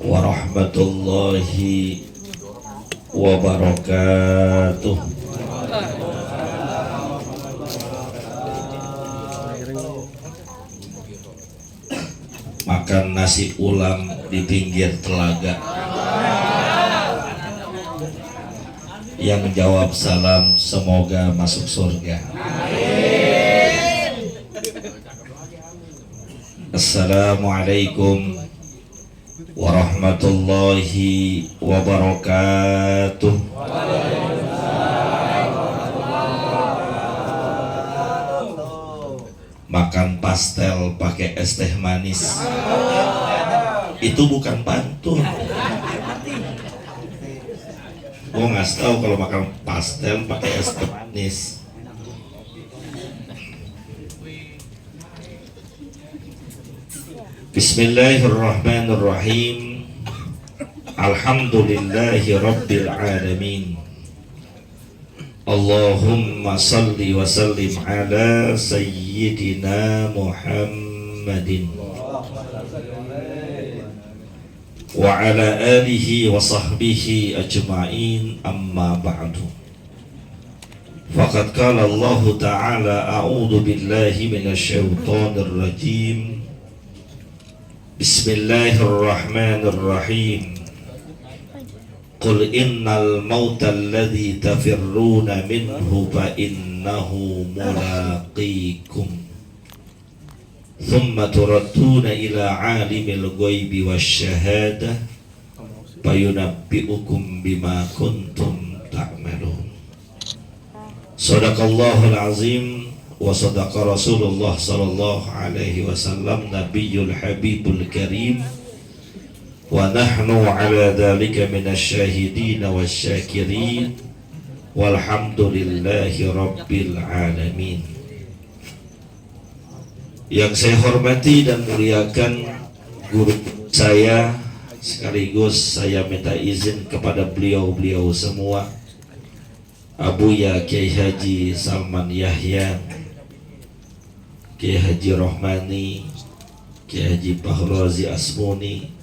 warahmatullahi wabarakatuh. Makan nasi ulam di pinggir telaga. Yang jawab salam semoga masuk surga. Assalamualaikum warahmatullahi wabarakatuh. Makan pastel pakai es teh manis itu bukan pantun. Gue nggak tahu kalau makan pastel pakai es teh manis. Bismillahirrahmanirrahim. Alhamdulillahi rabbil alamin. Allahumma salli wa sallim ala sayyidina Muhammadin wa ala alihi wa sahbihi ajma'in, amma ba'du. Faqad qala Allah ta'ala a'udhu billahi minasy syaithanir rajim. Bismillahirrahmanirrahim. Qul innal mauta alladhi tafirruna minhu fa innahu mulaqikum thumma turadduna ila alimil ghaibi wasyahadah fayunabbi'ukum bima kuntum ta'malun. Shadaqallahul azim wa sadaqa Rasulullah sallallahu alaihi wasallam nabiyul habibul karim. Wa nahnu ala dhalika minasyahidin wasyakirin walhamdulillahi rabbil alamin. Yang saya hormati dan muliakan guru saya, sekaligus saya minta izin kepada beliau-beliau semua, Abuya Kiai Haji Salman Yahya, Kiai Haji Rohmani, Kiai Haji Fahrozi Asmuni,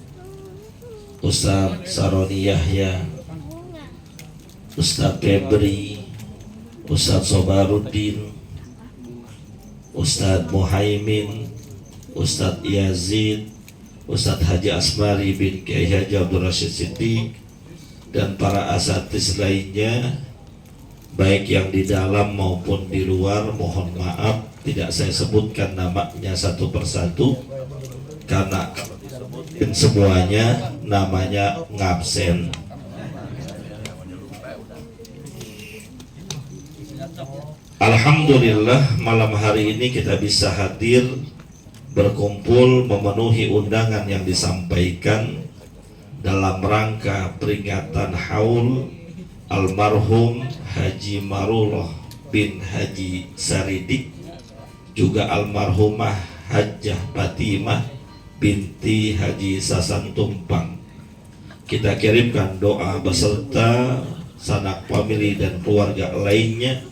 Ustadz Saroni Yahya, Ustadz Febri, Ustadz Sobaruddin, Ustadz Muhaimin, Ustadz Yazid, Ustadz Haji Asmari bin Kiai Haji Abdul Rashid Siddiq, dan para asatiz lainnya, baik yang di dalam maupun di luar. Mohon maaf tidak saya sebutkan namanya satu persatu karena semuanya namanya ngabsen. Alhamdulillah malam hari ini kita bisa hadir berkumpul memenuhi undangan yang disampaikan dalam rangka peringatan haul almarhum Haji Marullah bin Haji Saridik, juga almarhumah Hajjah Fatimah binti Haji Sasan Tumpang. Kita kirimkan doa beserta sanak famili dan keluarga lainnya,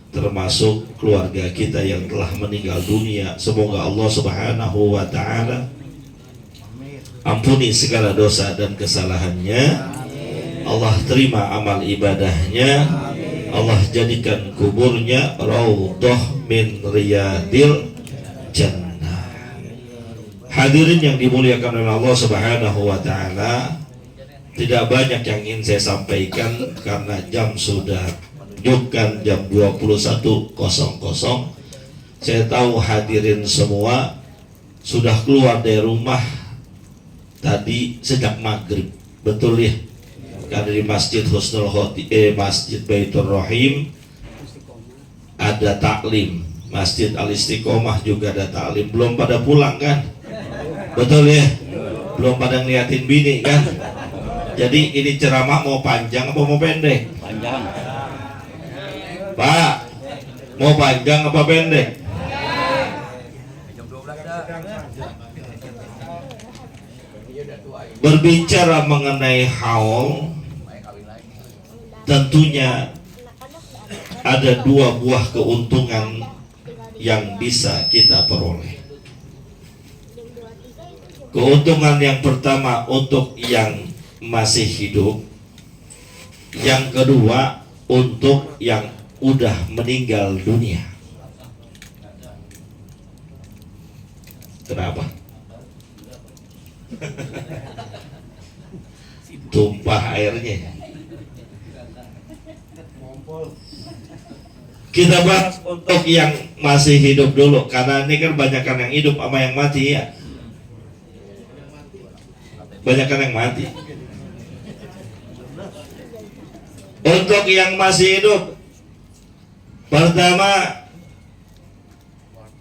termasuk keluarga kita yang telah meninggal dunia. Semoga Allah Subhanahu wa ta'ala ampuni segala dosa dan kesalahannya. Allah terima amal ibadahnya. Allah jadikan kuburnya raudhah min riyadil jannah. Hadirin yang dimuliakan oleh Allah Subhanahu wa ta'ala, tidak banyak yang ingin saya sampaikan karena jam sudah menunjukkan jam 21.00. Saya tahu hadirin semua sudah keluar dari rumah tadi sejak maghrib, betul ya? Karena di Masjid Husnul Masjid Baitur Rahim ada taklim, Masjid Al Istiqomah juga ada taklim. Belum pada pulang kan? Betul ya? Belum pada ngeliatin bini kan? Jadi ini ceramah mau panjang apa mau pendek? Panjang. Pak, mau panjang apa pendek? Berbicara mengenai haul, tentunya ada dua buah keuntungan yang bisa kita peroleh. Keuntungan yang pertama untuk yang masih hidup, yang kedua untuk yang udah meninggal dunia. Kenapa? Tumpah airnya. Kita bahas untuk yang masih hidup dulu, karena ini kan banyakkan yang hidup sama yang mati ya. Banyakkan yang mati. Untuk yang masih hidup, pertama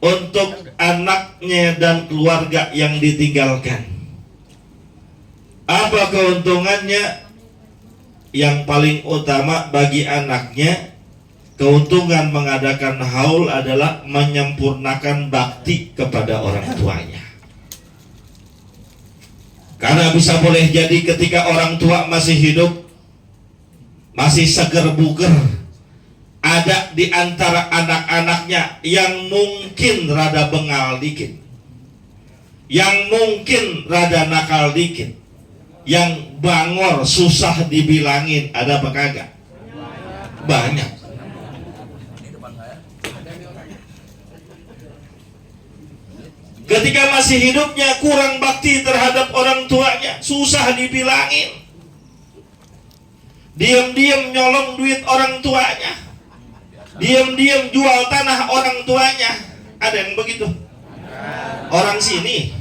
untuk anaknya dan keluarga yang ditinggalkan. Apa keuntungannya? Yang paling utama bagi anaknya, keuntungan mengadakan haul adalah menyempurnakan bakti kepada orang tuanya. Karena bisa boleh jadi ketika orang tua masih hidup, masih seger buger, ada di antara anak-anaknya yang mungkin rada bengal dikit, yang mungkin rada nakal dikit, yang bangor susah dibilangin, ada apa kagak? Banyak. Ketika masih hidupnya kurang bakti terhadap orang tuanya, susah dibilangin. Diam-diam nyolong duit orang tuanya, diam-diam jual tanah orang tuanya. Ada yang begitu? Orang sini.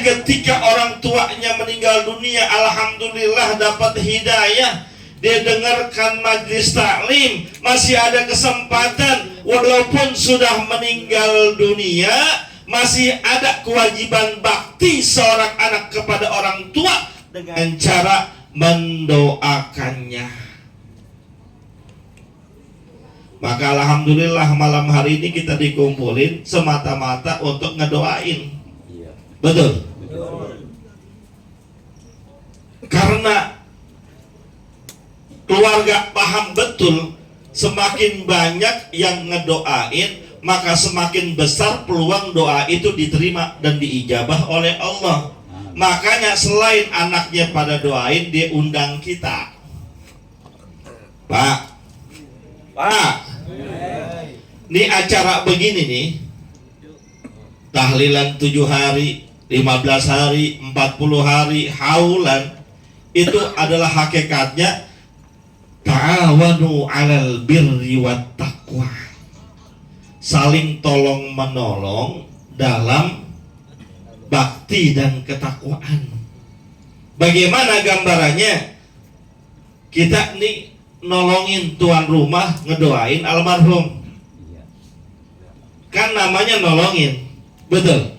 Ketika orang tuanya meninggal dunia, alhamdulillah dapat hidayah, dia dengarkan majlis taklim, masih ada kesempatan walaupun sudah meninggal dunia, masih ada kewajiban bakti seorang anak kepada orang tua dengan cara mendoakannya. Maka alhamdulillah malam hari ini kita dikumpulin semata-mata untuk ngedoain. Betul? Karena keluarga paham betul, semakin banyak yang ngedoain, maka semakin besar peluang doa itu diterima dan diijabah oleh Allah. Makanya selain anaknya pada doain, dia undang kita. Pak, ini acara begini nih, tahlilan 7 hari, 15 hari, 40 hari, haulan, itu adalah hakikatnya ta'awanu 'alal birri wat taqwa. Saling tolong menolong dalam bakti dan ketakwaan. Bagaimana gambarannya? Kita nih nolongin tuan rumah, ngedoain almarhum. Kan namanya nolongin. Betul?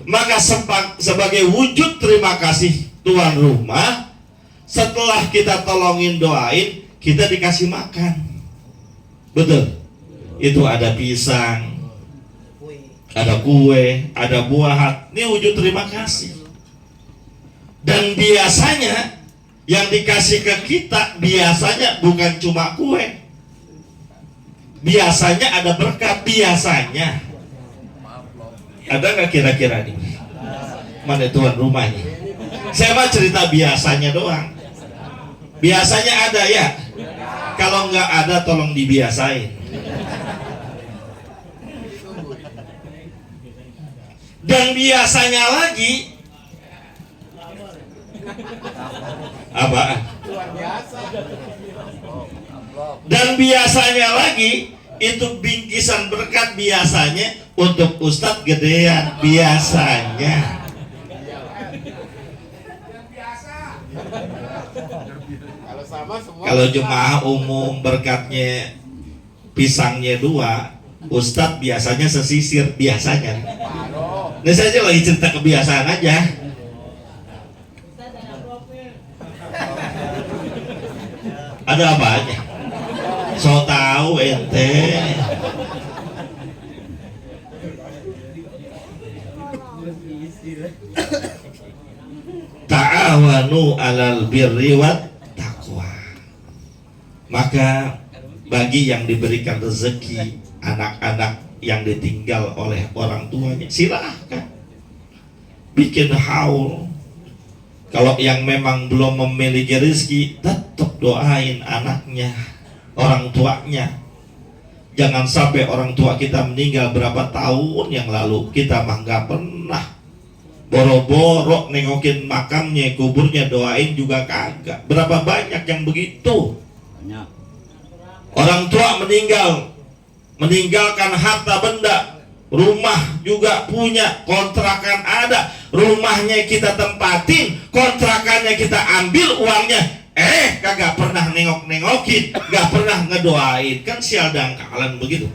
Maka sebagai wujud terima kasih tuan rumah, setelah kita tolongin doain, kita dikasih makan. Betul? Itu ada pisang, ada kue, ada buah. Ini wujud terima kasih. Dan biasanya yang dikasih ke kita biasanya bukan cuma kue, biasanya ada berkat. Biasanya ada nggak kira-kira nih? Mana tuan rumahnya? Saya mah cerita biasanya doang. Biasanya ada ya. Kalau nggak ada tolong dibiasain. Dan biasanya lagi apa? Dan biasanya lagi itu bingkisan berkat biasanya untuk ustadz gedean biasanya. Kalau jemaah umum berkatnya pisangnya 2, ustadz biasanya sesisir biasanya. Ini saja lagi cerita kebiasaan aja. Ada apa aja? So tahu ente. Ta'awanu 'alal birri wat taqwa. Maka bagi yang diberikan rezeki anak-anak yang ditinggal oleh orang tuanya, silahkan bikin haul. Kalau yang memang belum memiliki rezeki, tetap doain anaknya, orang tuanya. Jangan sampai orang tua kita meninggal berapa tahun yang lalu, kita mah nggak pernah boro-boro nengokin makamnya, kuburnya, doain juga kagak. Berapa banyak yang begitu? Banyak. Orang tua meninggal, meninggalkan harta benda, rumah juga punya, kontrakan ada, rumahnya kita tempatin, kontrakannya kita ambil uangnya, kagak pernah nengok-nengokin, gak pernah ngedoain. Kan sial dangkalan begitu.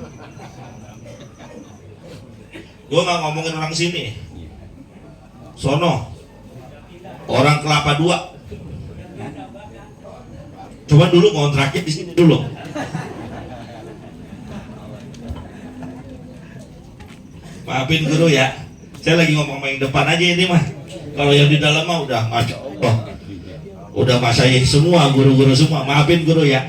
Gue gak ngomongin orang sini, sono orang Kelapa Dua. Coba dulu kontraknya di sini dulu. Maafin guru ya, saya lagi ngomong yang depan aja ini mah. Kalau yang di dalam mah udah masya Allah, udah masyayikh semua, guru-guru semua. Maafin guru ya.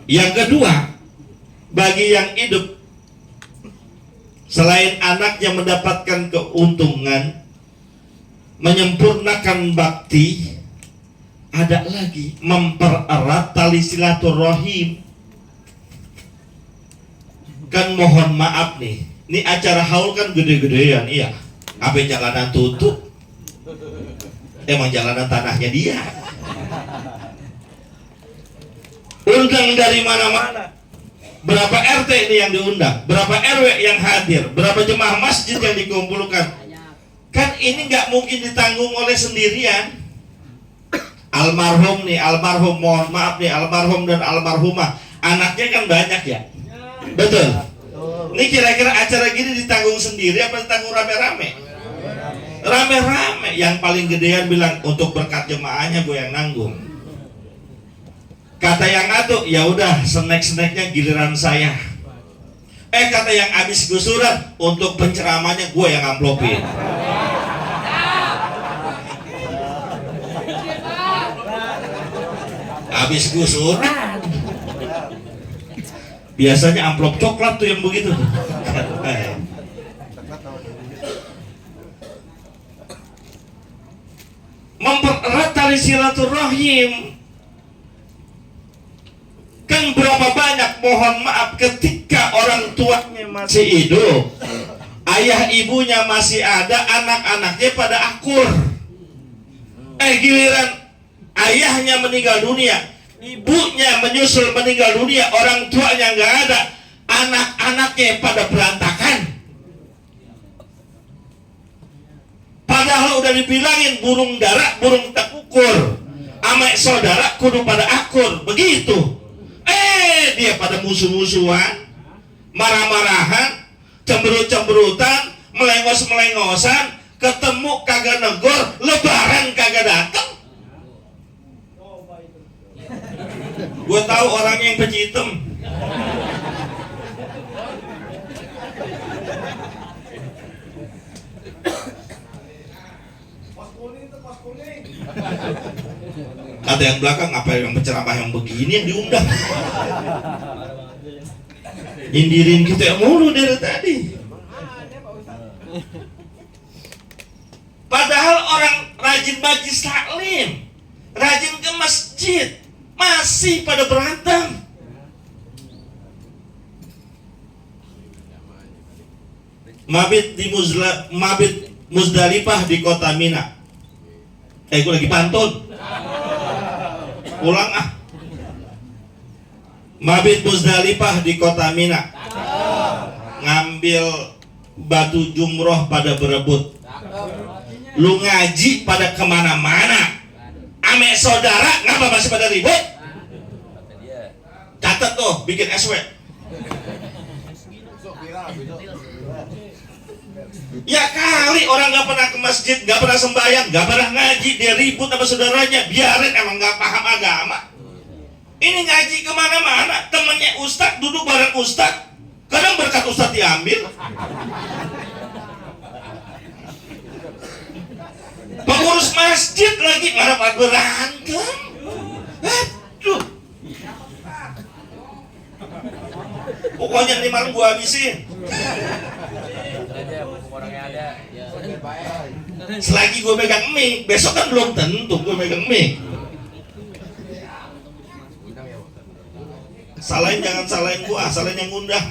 Yang kedua, bagi yang hidup, selain anaknya mendapatkan keuntungan, menyempurnakan bakti, ada lagi mempererat tali silaturahim. Kan mohon maaf nih, ini acara haul kan gede-gedean, iya. Apa jalanan tutup? Emang jalanan tanahnya dia. Undang dari mana-mana. Berapa RT ini yang diundang? Berapa RW yang hadir? Berapa jemaah masjid yang dikumpulkan? Kan ini nggak mungkin ditanggung oleh sendirian. Almarhum nih, almarhum, mohon maaf nih, almarhum dan almarhumah, anaknya kan banyak ya. Betul. Ini kira-kira acara gini ditanggung sendiri apa ditanggung rame-rame? Rame-rame. Yang paling gedean bilang untuk berkat jemaahnya gue yang nanggung. Kata yang atuh, ya udah snack-snacknya giliran saya. Kata yang habis gusuran, untuk penceramahnya gue yang amplopin. Habis gusuran. Biasanya amplop coklat tuh yang begitu. Mempererat tali silaturahim. Kan berapa banyak, mohon maaf, ketika orang tuanya masih hidup, ayah ibunya masih ada, anak-anaknya pada akur. Giliran ayahnya meninggal dunia, ibunya menyusul meninggal dunia, orang tuanya nggak ada, anak-anaknya pada berantakan. Padahal udah dibilangin burung dara, burung tak ukur, amek saudara kudu pada akur, begitu. Dia pada musuh-musuhan, marah-marahan, cemberut-cemberutan, melengos-melengosan, ketemu kagak negor, lebaran kagak datang. Gue tahu orangnya yang pejitem. Kata yang belakang, apa yang penceramah yang begini yang diundang? Nyindirin kita mulu dari tadi. Padahal orang rajin majlis taklim, rajin ke masjid, masih pada berantem. Mabit Muzdalifah di kota Mina. Gue lagi pantun. Ulang ah. Mabit Muzdalifah di kota Mina. Ngambil batu jumroh pada berebut. Lu ngaji pada kemana-mana. Ame saudara ngapa masih pada ribut? Catat tuh, bikin SW. Ya kali orang gak pernah ke masjid, gak pernah sembahyang, gak pernah ngaji, dia ribut sama saudaranya, biarin, emang gak paham agama. Ini ngaji kemana-mana, temennya ustadz duduk bareng ustadz, kadang berkat ustadz diambil. Pengurus masjid lagi malah berantem. Aduh. Pokoknya ini malam gua habisin. Selagi gua megang mic, besok kan belum tentu gua megang mic. Salahin jangan salahin gua, salahin yang ngundang.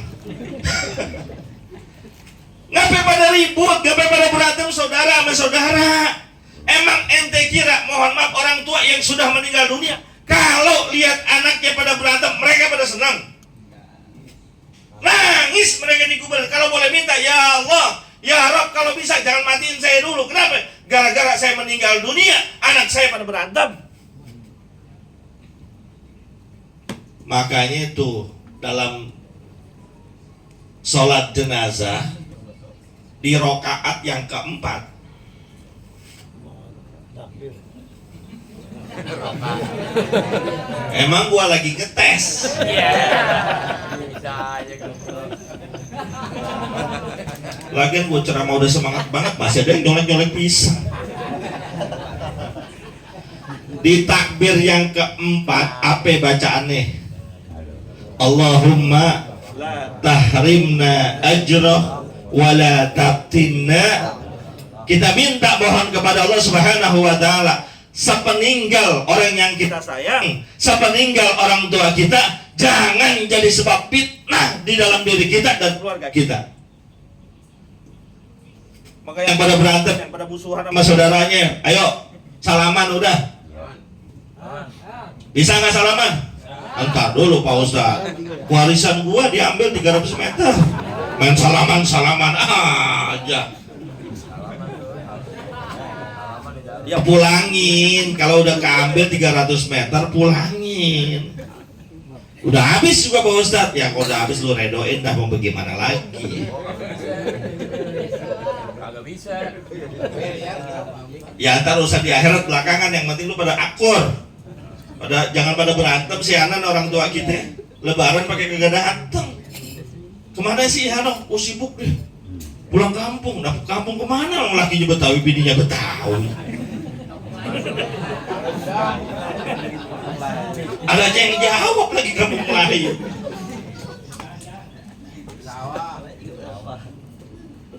Ngapain pada ribut, ngapain pada berantem saudara sama saudara? Emang ente kira, mohon maaf, orang tua yang sudah meninggal dunia, kalau lihat anaknya pada berantem, mereka pada senang? Nangis mereka di kuburan. Kalau boleh minta, ya Allah, ya Rob, kalau bisa jangan matiin saya dulu. Kenapa? Gara-gara saya meninggal dunia, anak saya pada berantem. Makanya itu dalam sholat jenazah di rokaat yang keempat, emang gua lagi ngetes. Lagian gua ceramah udah semangat banget, masih ada yang nyolek-nyolek pisang. Di takbir yang keempat, apa bacaannya? Allahumma tahrimna ajrah wala taftinna. Kita minta mohon kepada Allah Subhanahu wa taala, sepeninggal orang yang kita sayang, sepeninggal orang tua kita, jangan jadi sebab fitnah di dalam diri kita dan keluarga kita. Maka yang pada berantem, yang pada musuhan sama saudaranya, ayo salaman udah. Bisa nggak salaman? Entar dulu Pak Ustaz, warisan gua diambil 300 meter, main salaman aja. Ya pulangin, kalau udah keambil 300 meter pulangin. Udah habis juga Pak Ustaz. Ya kalau udah habis lu redoin dah, mau bagaimana lagi. Kagak bisa. Ya ntar urusan di akhirat belakangan, yang penting lu pada akur. Jangan pada berantem si Hanan orang tua kita. Lebaran pakai kagak dateng. Kemana sih Hanan? Oh sibuk deh. Pulang kampung. Nah kampung kemana? Orang lakinya Betawi, bininya Betawi. Ada aja yang jawab lagi kampung Melayu.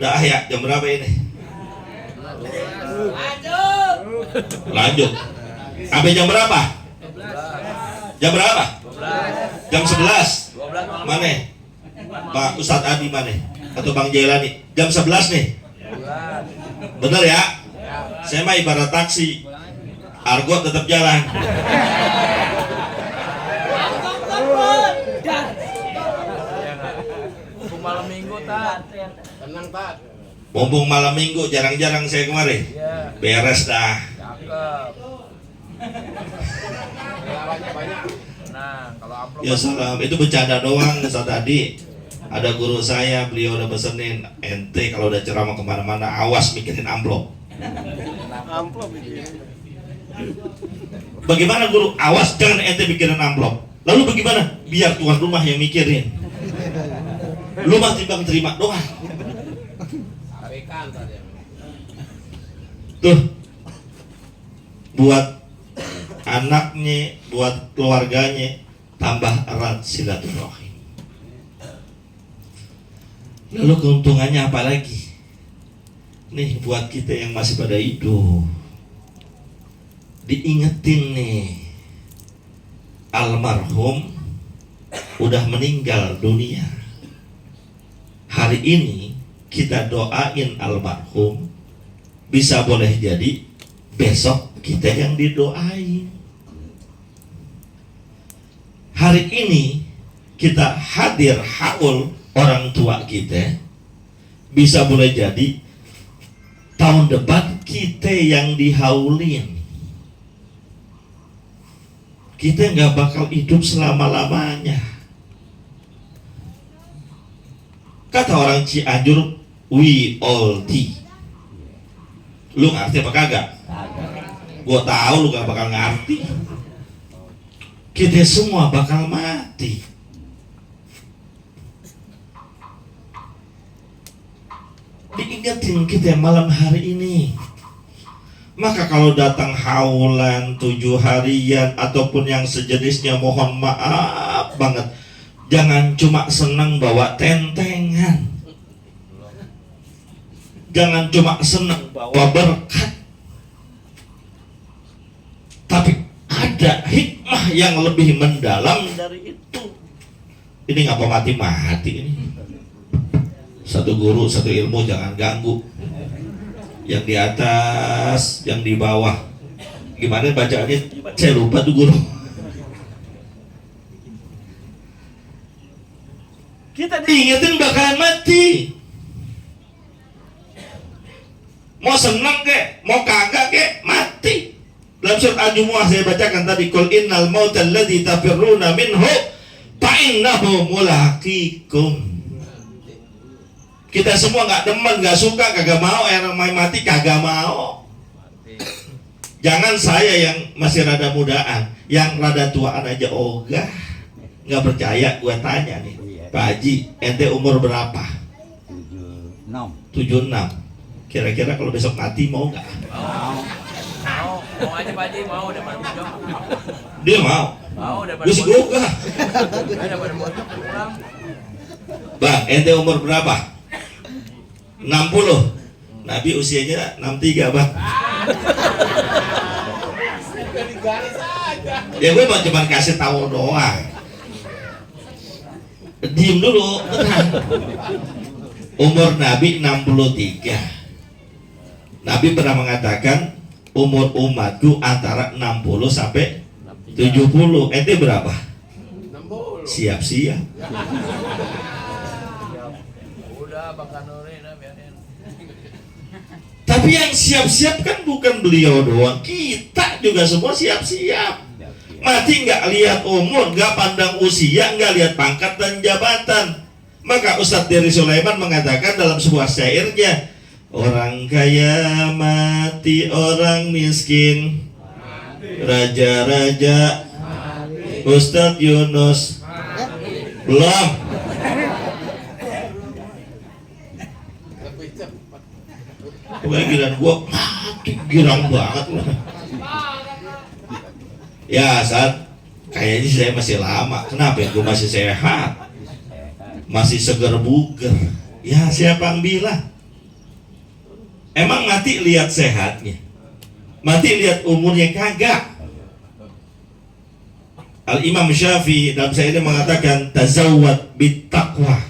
Udah ya, jam berapa ini? Lanjut. Sampai jam berapa? Jam berapa? Jam 11. Mana? Pak Ustadz Adi mana? Atau Bang Jailani? Jam 11 nih. Bener ya? Saya mah ibarat taksi. Argo tetap jalan. Malam minggu tak. Tenang tak. Mumpung malam minggu, jarang-jarang saya kemari. Beres dah. Nah, kalau amplop Ya salam, itu bercanda doang Ustaz tadi. Ada guru saya, beliau udah pesenin, ente kalau udah ceramah kemana-mana awas mikirin amplop. amplop itu. Bagaimana guru? Awas jangan ente mikirin amplop. Lalu bagaimana? Biar tuan rumah yang mikirin. Lu mah timbang terima doang. Tuh, buat anaknya, buat keluarganya, tambah erat silaturahim. Lalu keuntungannya apa lagi? Nih buat kita yang masih pada hidup, diingetin nih, almarhum udah meninggal dunia. Hari ini kita doain almarhum, bisa boleh jadi besok kita yang didoain. Hari ini kita hadir haul orang tua kita, bisa boleh jadi tahun depan kita yang dihaulin. Kita nggak bakal hidup selama-lamanya. Kata orang Cianjur, we all die. Lu ngerti apa kagak? Gua tahu lu gak bakal ngerti. Kita semua bakal mati. Diingetin kita malam hari ini, Maka kalau datang haulan 7 harian ataupun yang sejenisnya, mohon maaf banget, jangan cuma senang bawa tentengan, jangan cuma senang bawa berkat, tapi ada hikmah yang lebih mendalam dari itu. Ini ngapa mati-mati ini? Satu guru, satu ilmu, jangan ganggu. Yang di atas, yang di bawah. Gimana bacaannya? Saya lupa tuh guru. Kita diingetin bakalan mati. Mau senang kek, mau kagak kek, mati. Dalam surat Al-Jumu'ah saya bacakan tadi, qul innal mautal ladzi tafirruna minhu fa innahu mulaqikum. Kita semua nggak demen, nggak suka, kagak mau orang main mati, kagak mau. Jangan saya yang masih rada mudaan, yang rada tuaan aja ogah, nggak percaya. Gua tanya nih, Pak Haji, ente umur berapa? 76. Kira-kira kalau besok mati mau nggak? Mau aja Pak Haji, mau daripada bojong. Dia mau. Mau daripada Gus bojong. ogah. Daripada bojong pulang. Bang, ente umur berapa? 60. Nabi usianya 63, Bang. Ya gue mau cuma kasih tahu doang. Diem dulu, tenang. Umur Nabi 63. Nabi pernah mengatakan umur umatku antara 60 sampai 70. Ente berapa? 60. Siap-siap. Udah Bang Kanuri, dah biarin. Tapi yang siap-siap kan bukan beliau doang, kita juga semua siap-siap. Mati nggak lihat umur, nggak pandang usia, nggak lihat pangkat dan jabatan. Maka Ustadz Dery Sulaiman mengatakan dalam sebuah syairnya, orang kaya mati, orang miskin raja-raja. Ustadz Yunus belum. Pokoknya giliran gua mati, girang banget. Ya saat kayaknya saya masih lama. Kenapa ya? Gua masih sehat, masih seger buger. Ya siapa yang bilang? Emang mati lihat sehatnya, mati lihat umurnya, kagak. Al-Imam Syafi'i dalam syairnya mengatakan, tazawwad bittaqwa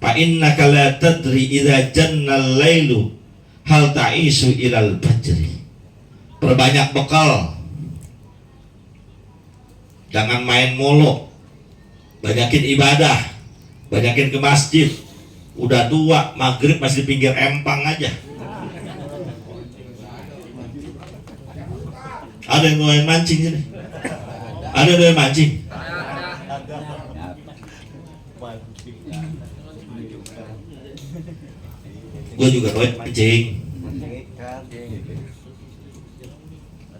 fa innaka la tadri idza janna al-lailu hal ta'isu ilal fajri. Perbanyak bekal, jangan main mulu, banyakin ibadah, banyakin ke masjid. Udah tua, maghrib masih di pinggir empang aja. Ada yang main mancing sini? Ada yang mancing? Gue juga doain mancing.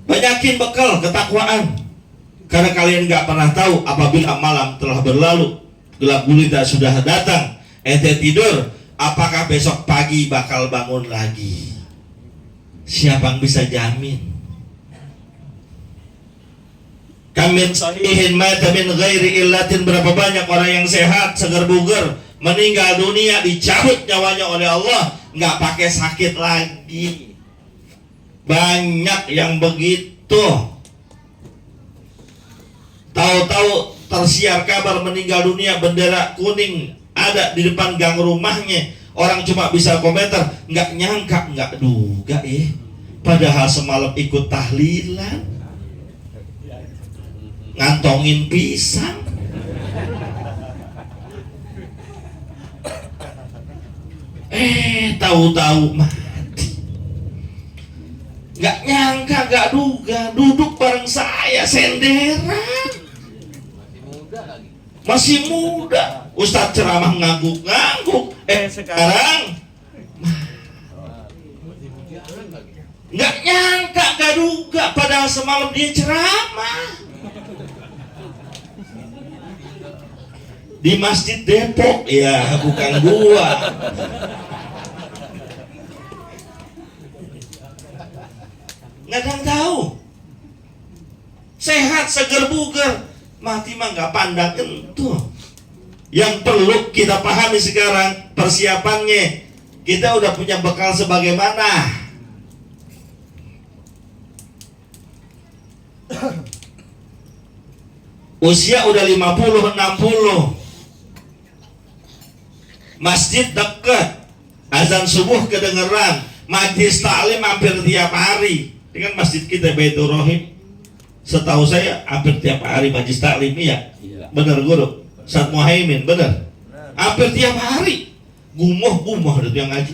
Banyakin bekal ketakwaan, karena kalian nggak pernah tahu apabila malam telah berlalu, gelap gulita sudah datang, ente tidur, apakah besok pagi bakal bangun lagi? Siapa yang bisa jamin? Kamin sahihin mata min ghairi illatin. Berapa banyak orang yang sehat, segar bugar, meninggal dunia, dicabut nyawanya oleh Allah, nggak pakai sakit lagi. Banyak yang begitu. Tahu-tahu tersiar kabar meninggal dunia, bendera kuning ada di depan gang rumahnya. Orang cuma bisa komentar, nggak nyangka, nggak duga ya. Padahal semalam ikut tahlilan, ngantongin pisang. Tahu-tahu mati. Nggak nyangka, nggak duga, duduk bareng saya senderan. Masih muda. Ustadz ceramah ngangguk-ngangguk. Sekarang nggak nyangka, nggak duga, padahal semalam dia ceramah di Masjid Depok, ya bukan gua. Ngadang tahu. Sehat, seger buger. Mati mah nggak pandang itu. Yang perlu kita pahami sekarang persiapannya. Kita udah punya bekal sebagaimana. Usia udah 50, 60. Masjid dekat. Azan subuh kedengeran. Majlis taklim hampir tiap hari. Ini kan masjid kita Baitur Rahim. Setahu saya hampir tiap hari majlis taklim ya. Benar guru. Ustaz Muhaimin, benar. Hampir tiap hari. Gumoh itu yang ngaji.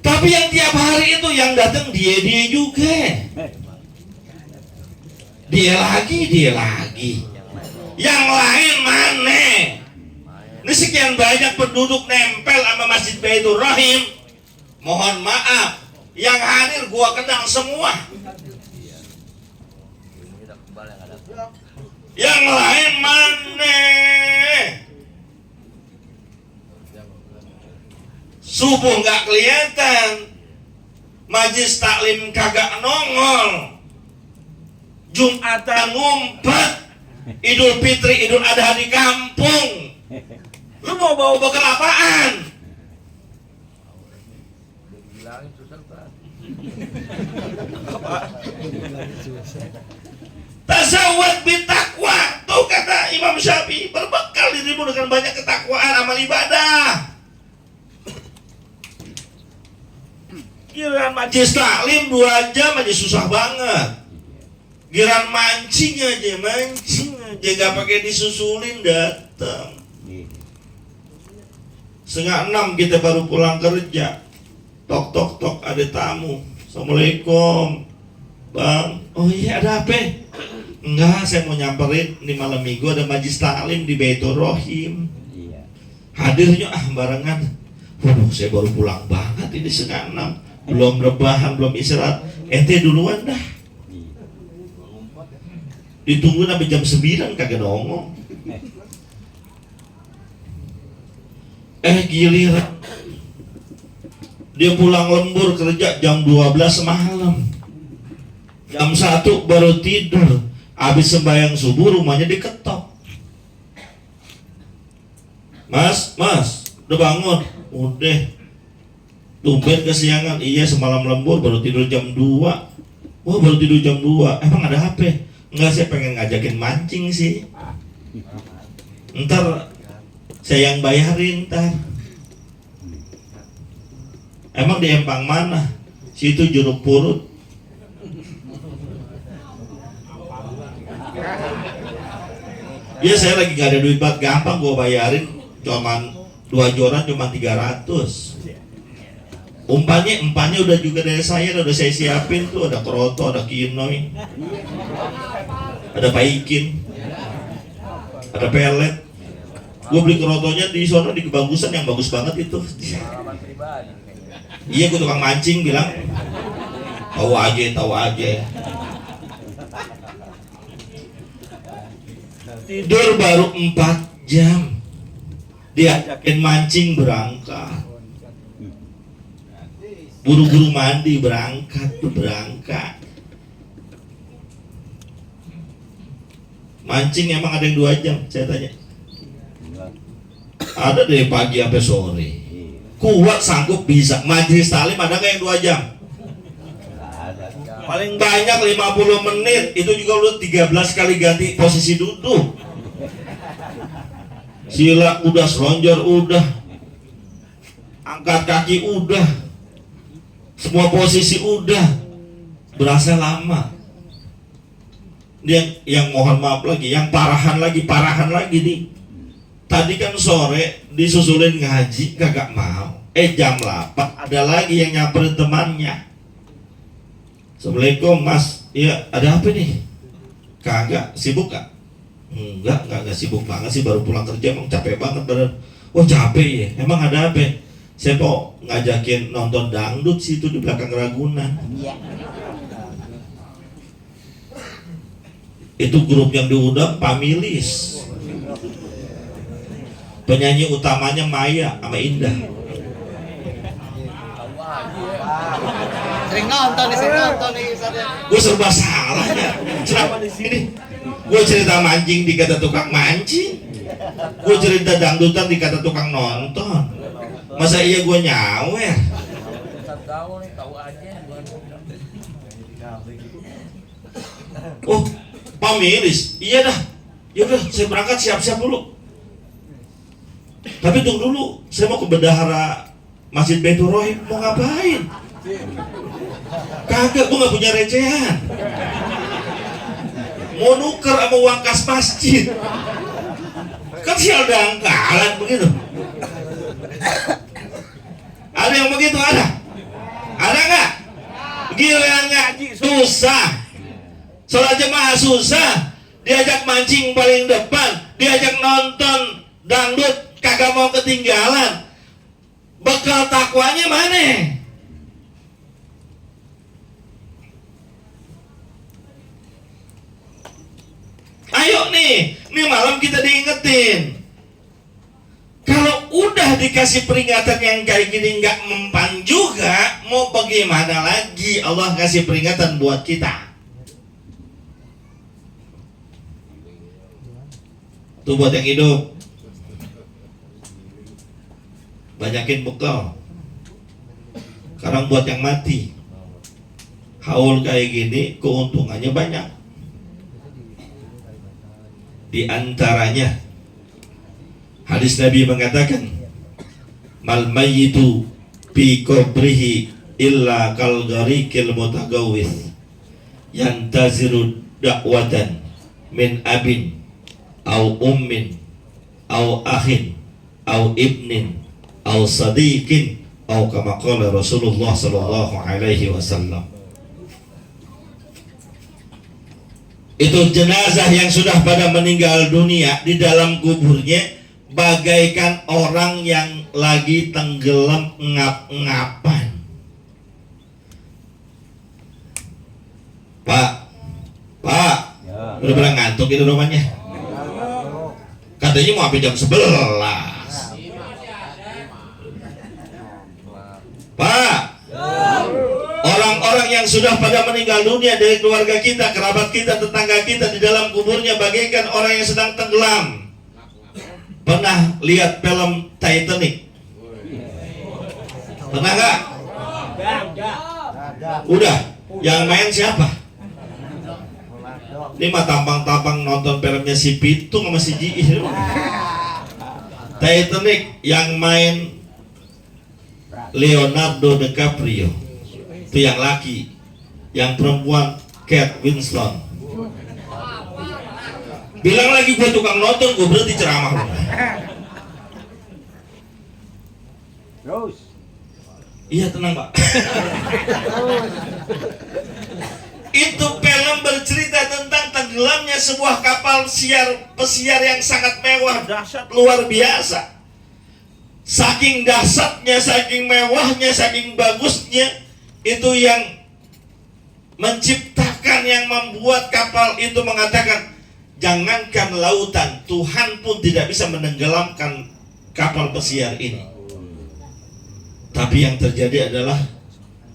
Tapi yang tiap hari itu yang datang dia juga. Dia lagi. Yang lain mana? Ini sekian banyak penduduk nempel sama Masjid Baitur Rahim. Mohon maaf, yang hadir gua kenal semua. Yang lain mana? Subuh nggak kelihatan, majlis taklim kagak nongol, Jumatan ngumpet, Idul Fitri, Idul Adha di kampung. Lu mau bawa bekal apaan? Tazawwad bitakwa. Tuh kata Imam Syafi'i, berbekal dirimu dengan banyak ketakwaan, amal ibadah. Giliran majlis taklim 2 jam aja susah banget. Giliran mancing aja, gak pakai disusulin datang. 5:30 kita baru pulang kerja. Tok ada tamu. Assalamualaikum Bang. Oh iya, ada apa? Enggak, saya mau nyamperin. Ini malam minggu ada majlis taklim di Baitur Rahim. Hadirnya barengan. Waduh, saya baru pulang banget ini 5:30. Belum rebahan, belum istirahat. Ente duluan dah. Ditunggu sampai jam 9 kagak nongol. Giliran dia pulang lembur kerja jam 12 malam. Jam 1 baru tidur. Habis sembahyang subuh rumahnya diketok. Mas, udah bangun? Udah. Tumben kesiangan. Iya, semalam lembur baru tidur jam 2. Wah, baru tidur jam 2. Emang ada apa? Enggak, saya pengen ngajakin mancing sih. Ntar saya yang bayarin ntar. Emang di Empang mana? Situ Jeruk Purut. Ya saya lagi gak ada duit banget, gampang gua bayarin. Cuman 2 joran cuma 300. Umpannya udah juga dari saya, udah saya siapin tuh. Ada kroto, ada kinoy, ada paikin, ada pelet. Gue beli kerotonya di sono di Kebagusan yang bagus banget itu. Iya, gue tukang mancing bilang, tahu aja. Tidur baru 4 jam, diajakin mancing berangkat. Buru-buru mandi berangkat. Mancing emang ada yang 2 jam, saya tanya. Ada dari pagi sampai sore. Kuat sanggup bisa. Majlis taklim ada nggak yang 2 jam? Paling banyak 50 menit. Itu juga lu 13 kali ganti posisi duduk. Sila udah, selonjor udah, angkat kaki udah, semua posisi udah. Berasa lama. Dia yang mohon maaf lagi, yang parahan lagi nih. Tadi kan sore disusulin ngaji kagak mau. Jam 8 ada lagi yang nyamperin temannya. Assalamualaikum Mas. Iya, ada apa nih? Kagak, sibuk gak? Enggak sibuk banget sih, baru pulang kerja, emang capek banget badan. Oh capek ya, emang ada apa? Saya mau ngajakin nonton dangdut situ di belakang Ragunan. Itu grup yang diundang Pamilis. Penyanyi utamanya Maya sama Indah. Sering nonton nih Ustaz. Gue serba salah ya. Selama di sini gue cerita mancing dikata tukang mancing, gue cerita dangdutan dikata tukang nonton. Masa iya gue nyawer? Tahu nih, tahu aja. Oh, Pak Miris, iya dah. Yaudah, saya berangkat siap-siap dulu. Tapi tunggu dulu, saya mau ke bendahara Masjid Baitur Rahim. Mau ngapain? Kagak, gue gak punya recehan. Mau nuker sama uang kas masjid. Kan sial dangkalan begitu. Ada yang begitu, ada? Ada nggak? Gila yang ngaji susah. Sholat jemaah susah. Diajak mancing paling depan, diajak nonton dangdut kagak mau ketinggalan. Bekal takwanya mana? Ayo nih malam kita diingetin. Kalau udah dikasih peringatan yang kayak gini nggak mempan juga, mau bagaimana lagi Allah kasih peringatan buat kita? Tuh buat yang hidup, banyakin bekal. Sekarang buat yang mati, haul kayak gini keuntungannya banyak. Di antaranya hadis Nabi mengatakan, mal mayyitu fi qabrihi illa kal gharikil mutagawwith yantaziru da'watan min abin au ummin au akhin au ibnin au sadiqin au kama qala Rasulullah sallallahu alaihi wasallam. Itu jenazah yang sudah pada meninggal dunia di dalam kuburnya bagaikan orang yang lagi tenggelam ngap-ngapan. Pak, udah pernah ngantuk itu rumahnya? Katanya mau sampai jam 11. Pak, orang-orang yang sudah pada meninggal dunia dari keluarga kita, kerabat kita, tetangga kita di dalam kuburnya bagaikan orang yang sedang tenggelam. Pernah lihat film Titanic? Pernah gak? Udah. Yang main siapa? Ini mah tampang-tampang nonton filmnya si Pitung sama si Ji. Titanic yang main Leonardo DiCaprio. Itu yang laki. Yang perempuan Kate Winslet. Bilang lagi gue tukang nonton, gue berhenti ceramah. Terus. Iya tenang Pak. Itu film bercerita tentang tenggelamnya sebuah kapal pesiar yang sangat mewah, dahsyat, luar biasa. Saking dahsyatnya, saking mewahnya, saking bagusnya, itu yang menciptakan, yang membuat kapal itu mengatakan, jangankan lautan, Tuhan pun tidak bisa menenggelamkan kapal pesiar ini. Tapi yang terjadi adalah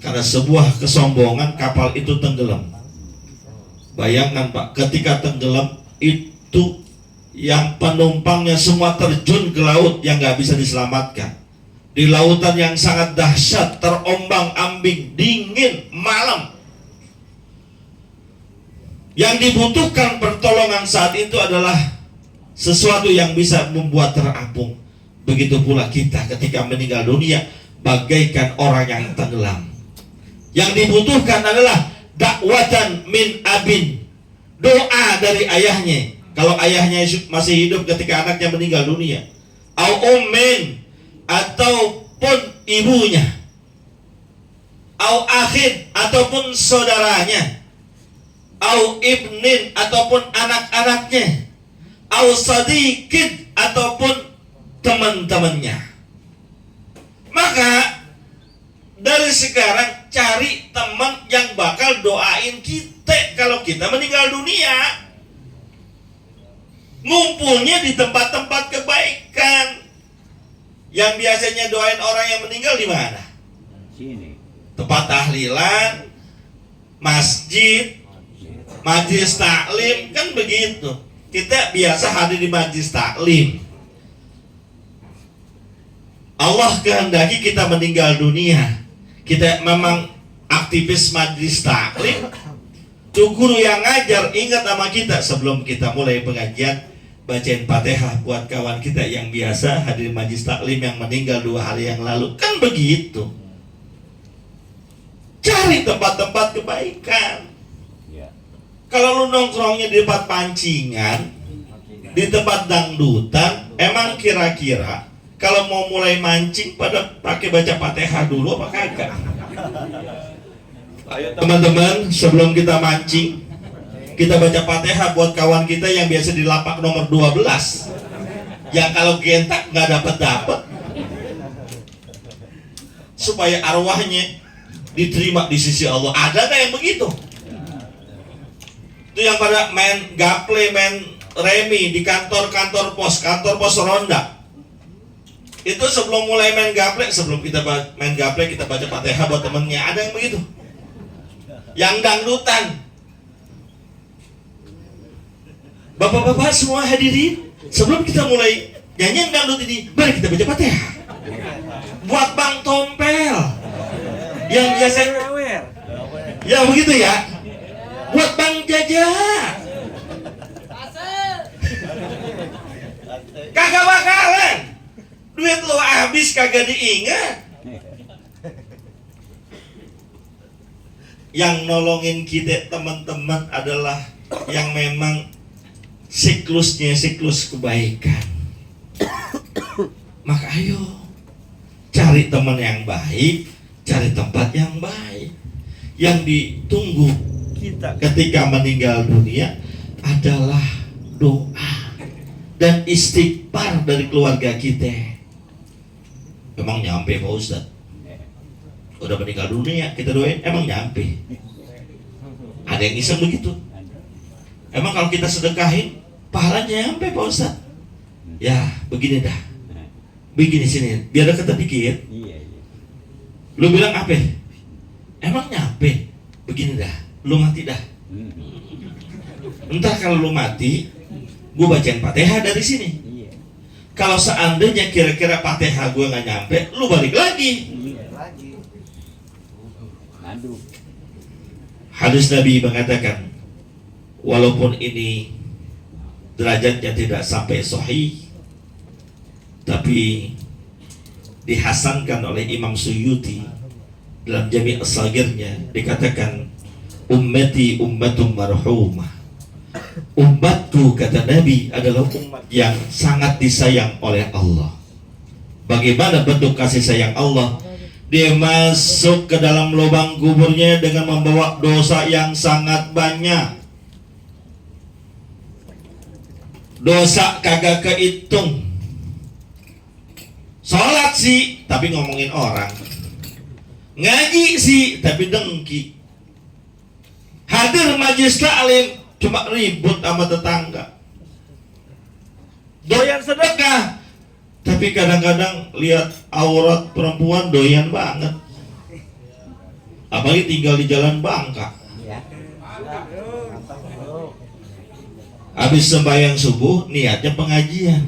karena sebuah kesombongan kapal itu tenggelam. Bayangkan Pak, ketika tenggelam itu yang penumpangnya semua terjun ke laut yang gak bisa diselamatkan. Di lautan yang sangat dahsyat, terombang-ambing, dingin, malam. Yang dibutuhkan pertolongan saat itu adalah sesuatu yang bisa membuat terapung. Begitu pula kita ketika meninggal dunia bagaikan orang yang tenggelam. Yang dibutuhkan adalah dakwatan min abin, doa dari ayahnya. Kalau ayahnya masih hidup ketika anaknya meninggal dunia, au ummin, ataupun ibunya, au akhin, ataupun saudaranya, au ibnin, ataupun anak-anaknya, au sadiqin, ataupun teman-temannya. Maka dari sekarang cari teman yang bakal doain kita kalau kita meninggal dunia. Ngumpulnya di tempat-tempat kebaikan. Yang biasanya doain orang yang meninggal di mana? Sini. tempat tahlilan, masjid, majelis taklim, kan begitu. Kita biasa hadir di majelis taklim. Allah kehendaki kita meninggal dunia, kita memang aktivis majelis taklim, tuh guru yang ngajar ingat sama kita sebelum kita mulai pengajian, bacain Fatihah buat kawan kita yang biasa hadir majelis taklim yang meninggal 2 hari yang lalu. Kan begitu. Cari tempat-tempat kebaikan. Kalau lu nongkrongnya di tempat pancingan, di tempat dangdutan, emang kira-kira kalau mau mulai mancing pada pakai baca Fatihah dulu apa kagak? Ayo teman-teman, sebelum kita mancing, kita baca Fatihah buat kawan kita yang biasa di lapak nomor 12, yang kalau gentak nggak dapat, supaya arwahnya diterima di sisi Allah. Ada nggak yang begitu? Itu yang pada main gaple, main remi di kantor pos ronda. Itu sebelum mulai main gaple, sebelum kita main gaple kita baca Fatihah buat temennya. Ada yang begitu? Yang dangdutan. Bapak-bapak semua hadirin, sebelum kita mulai nyanyian dangdut ini, mari kita baca Fatihah. Buat Bang Tompel yang biasa ya begitu ya. Buat Bang Jaja. Kagak bakalan. Duit lo habis kagak diingat. Yang nolongin kita teman-teman adalah yang memang siklusnya siklus kebaikan. Maka ayo cari teman yang baik, cari tempat yang baik. Yang ditunggu kita ketika meninggal dunia adalah doa dan istighfar dari keluarga kita. Emang nyampe Pak Ustadz? Udah meninggal dunia kita doain, emang nyampe? Ada yang iseng begitu? Emang kalau kita sedekahin pahalanya nyampe Pak Ustadz? Ya begini dah, begini sini biar deket dikit. Lu bilang apa? Emang nyampe? Begini dah, lu mati dah. Entar kalau lu mati, gue bacain Fatihah dari sini. Kalau seandainya kira-kira Fatihah gue nggak nyampe, lu balik lagi. Hadis Nabi mengatakan, walaupun ini derajatnya tidak sampai sahih, tapi dihasankan oleh Imam Suyuti dalam Jami' As-Saghirnya, dikatakan ummati ummatum marhumah. Umatku, kata Nabi, adalah umat yang sangat disayang oleh Allah. Bagaimana bentuk kasih sayang Allah? Dia masuk ke dalam lubang kuburnya dengan membawa dosa yang sangat banyak. Dosa kagak kehitung. Sholat sih, tapi ngomongin orang. Ngaji sih, tapi dengki. Hadir majelis taklim, cuma ribut sama tetangga. Doyan sedekah, tapi kadang-kadang lihat aurat perempuan doyan banget. Apalagi tinggal di Jalan Bangka. Habis sembahyang subuh, niatnya pengajian.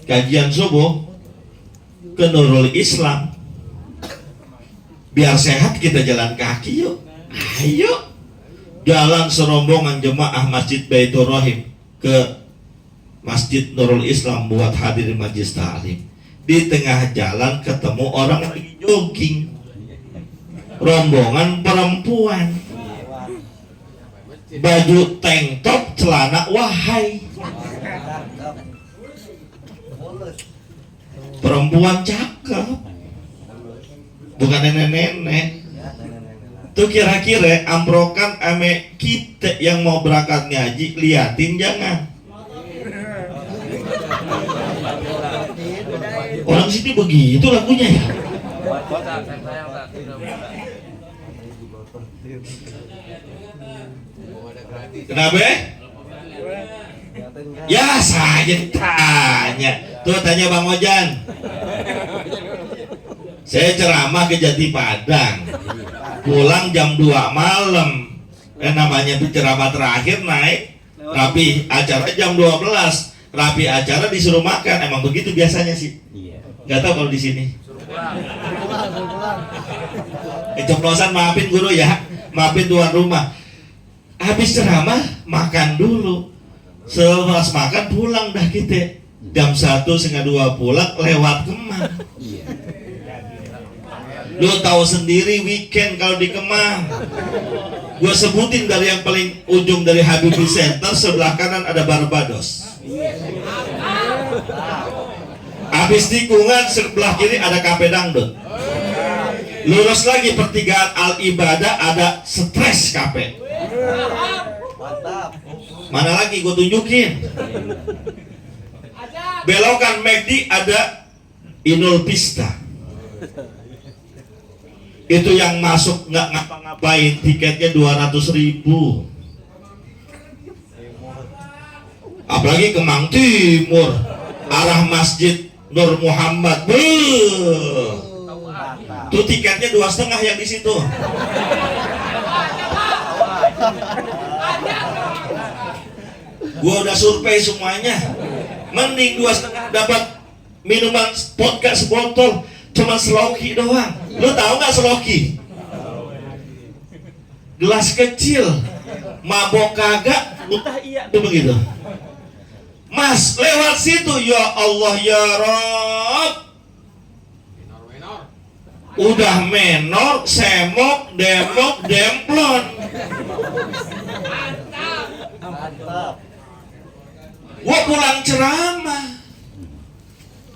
Kajian subuh ke Nurul Islam. Biar sehat kita jalan kaki yuk. Ayo jalan serombongan jemaah Masjid Baitur Rahim ke Masjid Nurul Islam buat hadir majelis taklim. Di tengah jalan ketemu orang lagi jogging, rombongan perempuan, baju tank top, celana wahai, perempuan cakep, bukan nenek-nenek. Tuh kira-kira amprokan ame kita yang mau berangkat ngaji, liatin jangan. Orang sini begitu lagunya ya. Kenapa? Ya saya tanya. Tuh tanya Bang Ojan. Saya ceramah ke Jati Padang, pulang jam 2 malam. Namanya ceramah terakhir naik, rapi acara jam 12. Rapi acara disuruh makan, emang begitu biasanya sih. Gak tahu kalau di sini. Keceplosan, maafin guru ya, maafin tuan rumah. Habis ceramah makan dulu. Setelah makan pulang dah kita. Jam 1:30 pulang lewat Kemang. Lu tahu sendiri weekend kalau di Kemang. Gue sebutin dari yang paling ujung dari Habibie Center, sebelah kanan ada Barbados. Habis tikungan sebelah kiri ada Kafe Dangdut. Lurus lagi pertigaan Al Ibadah ada Stress Cafe. Mana lagi gue tunjukin. Belokan McD ada Inul Pista. Itu yang masuk nggak ngapa-ngapain, tiketnya 200.000. Apalagi Kemang Timur, arah Masjid Nur Muhammad. Tuh tiketnya 2,5 yang di situ. Gua udah survei semuanya. Mending 2,5 dapat minuman vodka sebotol, cuma Sloki doang. Lu tahu nggak Sloki? Gelas kecil, mabok kagak, utah iya tuh begitu. Mas lewat situ, ya Allah ya Rob. Udah menor, semok, demok, demplon. Gua pulang ceramah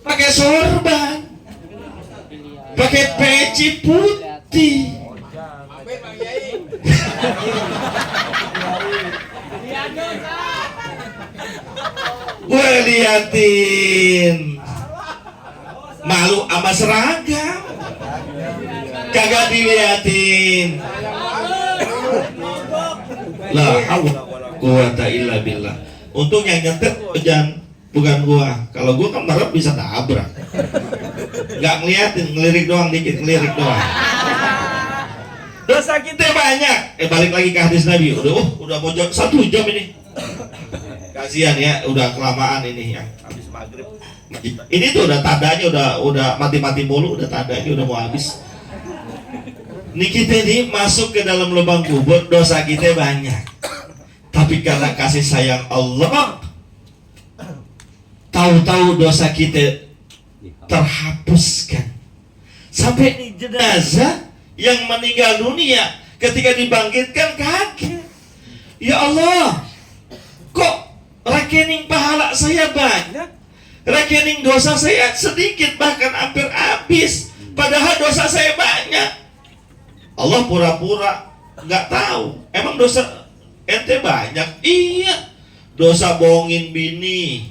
pakai sorban, pakai peci putih. Gue liatin, malu sama seragam, kagak diliatin. La haula quwata illa billah. Untung yang nyetir bukan gua. Kalau gua kan marah bisa nabrak. Nggak ngeliatin, ngelirik doang dikit, ngelirik doang. Dosa kita banyak. Balik lagi ke hadis Nabi. Udah mau 1 jam ini. Kasihan ya, udah kelamaan ini yang habis maghrib. Ini tuh udah tandanya udah mati-mati mulu, udah tandanya udah mau habis. Ini kita ini masuk ke dalam lubang kubur, dosa kita banyak. Tapi karena kasih sayang Allah, tahu-tahu dosa kita terhapuskan. Sampai ini jenazah yang meninggal dunia ketika dibangkitkan kaget. Ya Allah, kok rekening pahala saya banyak, rekening dosa saya sedikit, bahkan hampir habis, padahal dosa saya banyak. Allah pura-pura nggak tahu. Emang dosa ente banyak? Iya, dosa bohongin bini.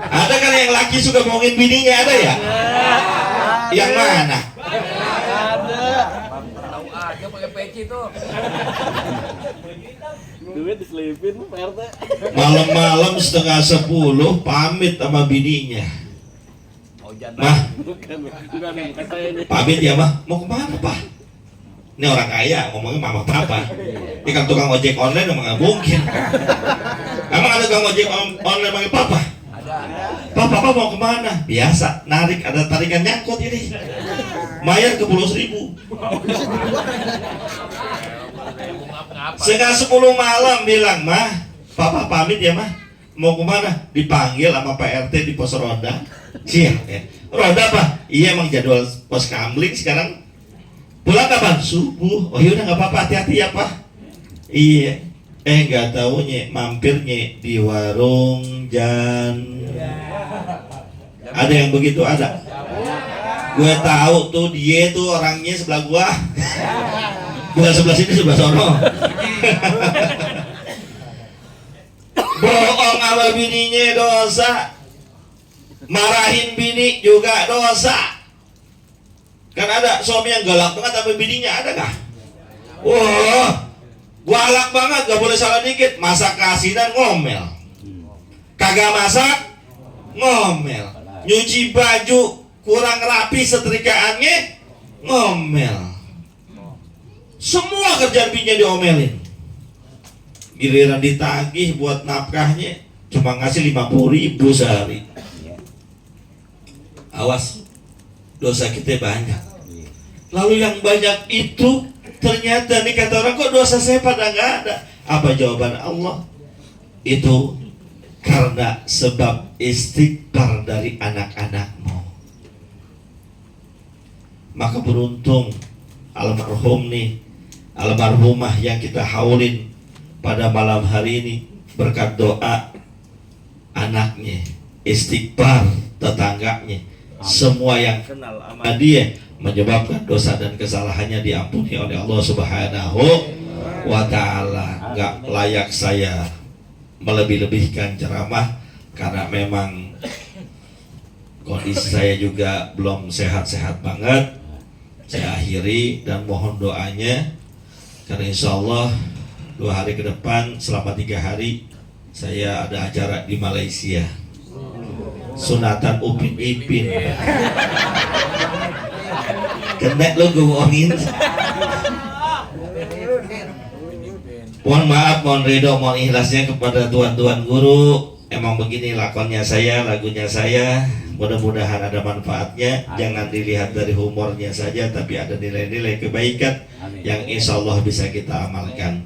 Ada kan yang laki suka bohongin bininya, ada ya? Yang mana? Tahu aja pakai peci tuh. Duit diselipin PRT. Malam-malam 9:30 pamit sama bininya. Mah, Bukan saya ini. pamit ya mah, mau kemana pak? Ini orang kaya ngomongnya mama papa. Ini kan tukang ojek online emang nggak mungkin. Emang ada tukang ojek online manggil papa? Papa mau kemana? Biasa, narik, ada tarikan nyangkut ini. Bayar ke 10.000. 9:30 malam bilang, mah, papa pamit ya mah. Mau kemana? Dipanggil sama Pak RT di pos roda. Siap ya. Roda apa? Iya emang jadwal pos kamling sekarang. Pulang kapan? Subuh. Oh yaudah nggak apa-apa, hati-hati ya pak. Iya. Nggak taunya mampirnya di warung Jan. Ada yang begitu ada. Gue tahu tuh dia tuh orangnya sebelah gua. Bukan sebelah sini, sebelah sono. Bohong sama bininya dosa. Marahin bini juga dosa. Kan ada suami yang galak banget sama bininya, ada gak? Wah, galak banget, gak boleh salah dikit. Masak keasinan ngomel, kagak masak ngomel. nyuci baju kurang rapi setrikaannya ngomel. Semua kerjaan bininya diomelin. Giliran ditagih buat nafkahnya cuma ngasih 50.000 sehari. Awas, dosa kita banyak. Lalu yang banyak itu ternyata nih kata orang, kok dosa saya pada nggak ada. Apa jawaban Allah? Itu karena sebab istighfar dari anak-anakmu. Maka beruntung almarhum nih, almarhumah yang kita haulin pada malam hari ini berkat doa anaknya, istighfar tetangganya, semua yang kenal sama dia, menyebabkan dosa dan kesalahannya diampuni oleh Allah Subhanahu wa ta'ala. Nggak layak saya melebih-lebihkan ceramah karena memang kondisi saya juga belum sehat-sehat banget. Saya akhiri dan mohon doanya karena insya Allah 2 hari ke depan selama 3 hari saya ada acara di Malaysia, sunatan Upin Ipin. Kena lo gue bohongin. Mohon maaf, mohon ridho, mohon ikhlasnya kepada tuan-tuan guru. Emang begini lakonnya saya, lagunya saya. Mudah-mudahan ada manfaatnya. Jangan dilihat dari humornya saja, tapi ada nilai-nilai kebaikan yang insya Allah bisa kita amalkan.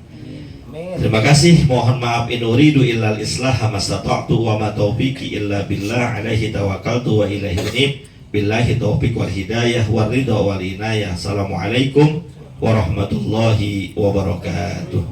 Terima kasih. Mohon maaf, in uridu illal islah mastata'tu wa ma taufiqi illa billah alaihi tawakkaltu wa ilaihi unib. Billahi taufiq wal hidayah wal ridha wal inayah. Assalamualaikum warahmatullahi wabarakatuh.